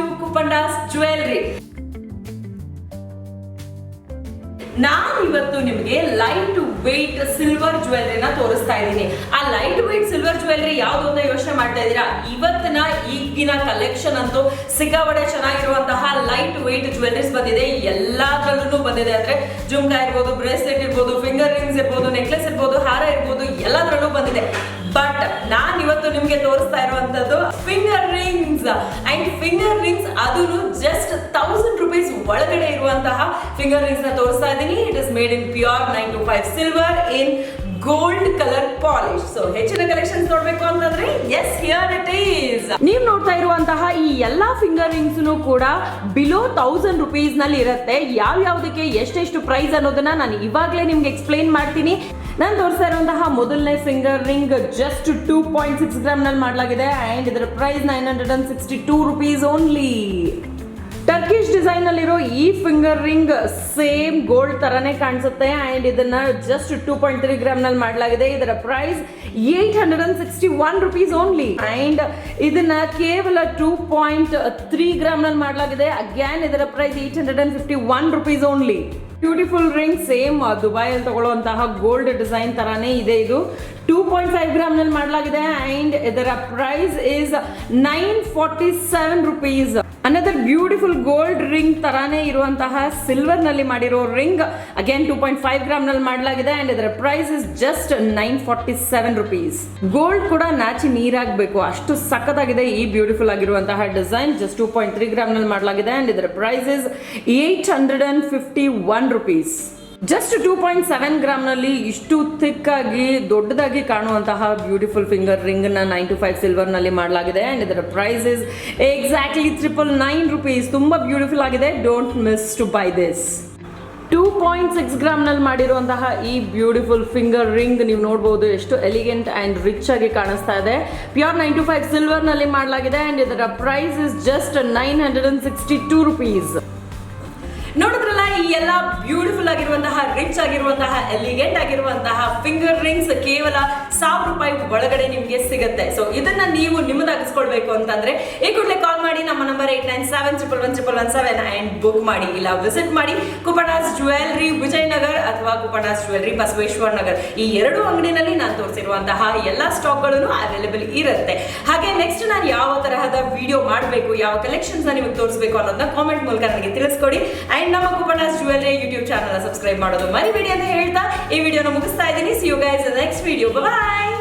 to Kupanda's Jewelry. ನಾನು ಇವತ್ತು ನಿಮಗೆ ಲೈಟ್ ವೇಟ್ ಸಿಲ್ವರ್ ಜ್ಯುವೆಲ್ಲರಿನ ತೋರಿಸ್ತಾ ಇದ್ದೀನಿ. ಆ ಲೈಟ್ ವೇಟ್ ಸಿಲ್ವರ್ ಜ್ಯುವೆಲ್ಲರಿ ಯಾವುದು ಅಂತ ಯೋಚನೆ ಮಾಡ್ತಾ ಇದ್ದೀರಾ? ಇವತ್ತಿನ ಈಗಿನ ಕಲೆಕ್ಷನ್ ಅಂತೂ ಸಿಕ್ಕಾಪಟ್ಟೆ ಚೆನ್ನಾಗಿರುವಂತಹ ಲೈಟ್ ವೇಟ್ ಜ್ಯುವೆಲ್ಲರೀಸ್ ಬಂದಿದೆ. ಎಲ್ಲದರಲ್ಲೂ ಬಂದಿದೆ. ಅಂದ್ರೆ ಜುಮ್ಕಾ ಇರ್ಬೋದು, ಬ್ರೇಸ್ಲೆಟ್ ಇರ್ಬೋದು, ಫಿಂಗರ್ ರಿಂಗ್ಸ್ ಇರ್ಬೋದು, ನೆಕ್ಲೆಸ್ ಇರ್ಬೋದು, ಹಾರ ಇರ್ಬೋದು, ಎಲ್ಲದರಲ್ಲೂ ಬಂದಿದೆ. ಬಟ್ ನಾನು ಇವತ್ತು ನಿಮಗೆ ತೋರಿಸ್ತಾ ಇರುವಂತದ್ದು finger rings. And finger rings ಅದು ಜಸ್ಟ್ 1000 ರೂಪೀಸ್ ಒಳಗಡೆ ಇರುವಂತಹ ಫಿಂಗರ್ ರಿಂಗ್ಸ್ ನ ತೋರಿಸ್ತಾ ಇದ್ದೀನಿ. It is made in pure 925 silver in gold colour polish. So ಹೆಚ್ಚಿನ ಕಲೆಕ್ಷನ್ಸ್ ನೋಡ್ಬೇಕು ಅಂತಂದ್ರೆ ಎಸ್ ಹಿಯರ್ ಇಟ್ ಈಸ್. ನೀವು ನೋಡ್ತಾ ಇರುವಂತಹ ಈ ಎಲ್ಲಾ ಫಿಂಗರ್ ರಿಂಗ್ಸ್ ಕೂಡ ಬಿಲೋ 1000 ರೂಪೀಸ್ ನಲ್ಲಿ ಇರುತ್ತೆ. ಯಾವ್ಯಾವ್ದಕ್ಕೆ ಎಷ್ಟೆಷ್ಟು ಪ್ರೈಸ್ ಅನ್ನೋದನ್ನ ನಾನು ಇವಾಗಲೇ ನಿಮ್ಗೆ ಎಕ್ಸ್ಪ್ಲೈನ್ ಮಾಡ್ತೀನಿ. ನಾನು ತೋರಿಸ್ತಾ ಇರುವಂತಹ ಮೊದಲನೇ ಫಿಂಗರ್ ರಿಂಗ್ ಜಸ್ಟ್ 2.6 ಗ್ರಾಮ್ ನಲ್ಲಿ ಮಾಡಲಾಗಿದೆ ಅಂಡ್ ಇದರ price 962 rupees only. Turkish design ಅಲ್ಲಿರೋ ಈ ಫಿಂಗರ್ ರಿಂಗ್ ಸೇಮ್ ಗೋಲ್ಡ್ ತರಾನೇ ಕಾಣಿಸುತ್ತೆ ಅಂಡ್ ಇದನ್ನ ಜಸ್ಟ್ 2.3 ಗ್ರಾಮ್ ನಲ್ಲಿ ಮಾಡಲಾಗಿದೆ. ಇದರ ಪ್ರೈಸ್ 861 ರೂಪೀಸ್ ಓನ್ಲಿ. ಅಂಡ್ ಇದನ್ನ ಕೇವಲ 2.3 ಗ್ರಾಮ್ ನಲ್ಲಿ ಮಾಡಲಾಗಿದೆ. ಅಗೇನ್ ಇದರ price 851 rupees only. Beautiful ring same ದುಬೈಯಲ್ಲಿ ತಗೊಳ್ಳುವಂತಹ ಗೋಲ್ಡ್ ಡಿಸೈನ್ ತರಾನೇ ಇದೆ. ಇದು 2.5 ಗ್ರಾಮ್ ನಲ್ಲಿ ಮಾಡಲಾಗಿದೆ ಅಂಡ್ ಇದರ price is 947 rupees. Another beautiful gold ring ತರಾನೇ ಇರುವಂತಹ ಸಿಲ್ವರ್ ನಲ್ಲಿ ಮಾಡಿರೋ ರಿಂಗ್ ಅಗೇನ್ 2.5 ಗ್ರಾಮ್ ನಲ್ಲಿ ಮಾಡಲಾಗಿದೆ ಅಂಡ್ ಇದರ price is just 947 rupees. Gold ಕೂಡ ನಾಚಿ ನೀರಾಗಬೇಕು, ಅಷ್ಟು ಸಖತ್ತಾಗಿದೆ ಈ ಬ್ಯೂಟಿಫುಲ್ ಆಗಿರುವಂತಹ ಡಿಸೈನ್. ಜಸ್ಟ್ 2.3 ಗ್ರಾಮ್ ನಲ್ಲಿ ಮಾಡಲಾಗಿದೆ ಅಂಡ್ ಇದರ price is 851 rupees. Just 2.7 gram ನಲ್ಲಿ ಇಷ್ಟು ಥಿಕ್ ಆಗಿ ದೊಡ್ಡದಾಗಿ ಕಾಣುವಂತಹ ಬ್ಯೂಟಿಫುಲ್ ಫಿಂಗರ್ ರಿಂಗ್ ನ 925 ಸಿಲ್ವರ್ ನಲ್ಲಿ ಮಾಡಲಾಗಿದೆ ಅಂಡ್ ಇದರ ಪ್ರೈಸ್ ಇಸ್ ಎಕ್ಸಾಕ್ಟ್ಲಿ 999 ರೂಪೀಸ್. ತುಂಬಾ ಬ್ಯೂಟಿಫುಲ್ ಆಗಿದೆ. Don't miss to buy this. 2.6 gram ನಲ್ಲಿ ಮಾಡಿರುವಂತಹ ಈ ಬ್ಯೂಟಿಫುಲ್ ಫಿಂಗರ್ ರಿಂಗ್ ನೀವು ನೋಡಬಹುದು ಎಷ್ಟು ಎಲಿಗೆಂಟ್ ಅಂಡ್ ರಿಚ್ ಆಗಿ ಕಾಣಿಸ್ತಾ ಇದೆ. ಪ್ಯೂರ್ 925 ಸಿಲ್ವರ್ ನಲ್ಲಿ ಮಾಡಲಾಗಿದೆ ಅಂಡ್ ಇದರ ಪ್ರೈಸ್ ಇಸ್ ಜಸ್ಟ್ 962 ರೂಪೀಸ್. ನೋಡಿದ್ರಲ್ಲ, ಈ ಎಲ್ಲ ಬ್ಯೂಟಿಫುಲ್ ಆಗಿರುವಂತಹ ರಿಚ್ ಆಗಿರುವಂತಹ ಎಲಿಗೆಂಟ್ ಆಗಿರುವಂತಹ ಫಿಂಗರ್ ರಿಂಗ್ಸ್ ಕೇವಲ 1000 ರೂಪಾಯಿ ಒಳಗಡೆ ನಿಮ್ಗೆ ಸಿಗುತ್ತೆ. ಸೊ ಇದನ್ನ ನೀವು ನಿಮ್ಮದಾಗಿಸ್ಕೊಳ್ಬೇಕು ಅಂತಂದ್ರೆ ಈ ಕೂಡಲೇ ಕಾಲ್ ಮಾಡಿ. ನಮ್ಮ ನಂಬರ್ 89711117 ಅಂಡ್ ಬುಕ್ ಮಾಡಿ. ಇಲ್ಲ ವಿಸಿಟ್ ಮಾಡಿ ಕುಪಣಾಸ್ ಜ್ಯುವೆಲ್ಲರಿ ವಿಜಯನಗರ್ ಅಥವಾ ಕುಪಣಾಸ್ ಜ್ಯುವೆಲ್ಲರಿ ಬಸವೇಶ್ವರ ನಗರ್. ಈ ಎರಡು ಅಂಗಡಿನಲ್ಲಿ ನಾನು ತೋರಿಸಿರುವಂತಹ ಎಲ್ಲಾ ಸ್ಟಾಕ್ ಗಳು ಅವೈಲೇಬಲ್ ಇರುತ್ತೆ. ಹಾಗೆ ನೆಕ್ಸ್ಟ್ ನಾನು ಯಾವ ತರಹದ ವಿಡಿಯೋ ಮಾಡಬೇಕು, ಯಾವ ಕಲೆಕ್ಷನ್ಸ್ ನಿಮಗೆ ತೋರಿಸಬೇಕು ಅನ್ನೋದನ್ನ ಕಾಮೆಂಟ್ ಮೂಲಕ ನನಗೆ ತಿಳಿಸ್ಕೊಡಿ. ಅಂಡ್ ನಮ್ಮ Kupanas jewellery YouTube channel subscribe ಮಾಡೋದು ಮರಿಬೇಡಿ ಅಂತ ಹೇಳ್ತಾ ಈ ವಿಡಿಯೋನ ಮುಗಿಸ್ತಾ ಇದ್ದೀನಿ. See you guys in the next video. Bye.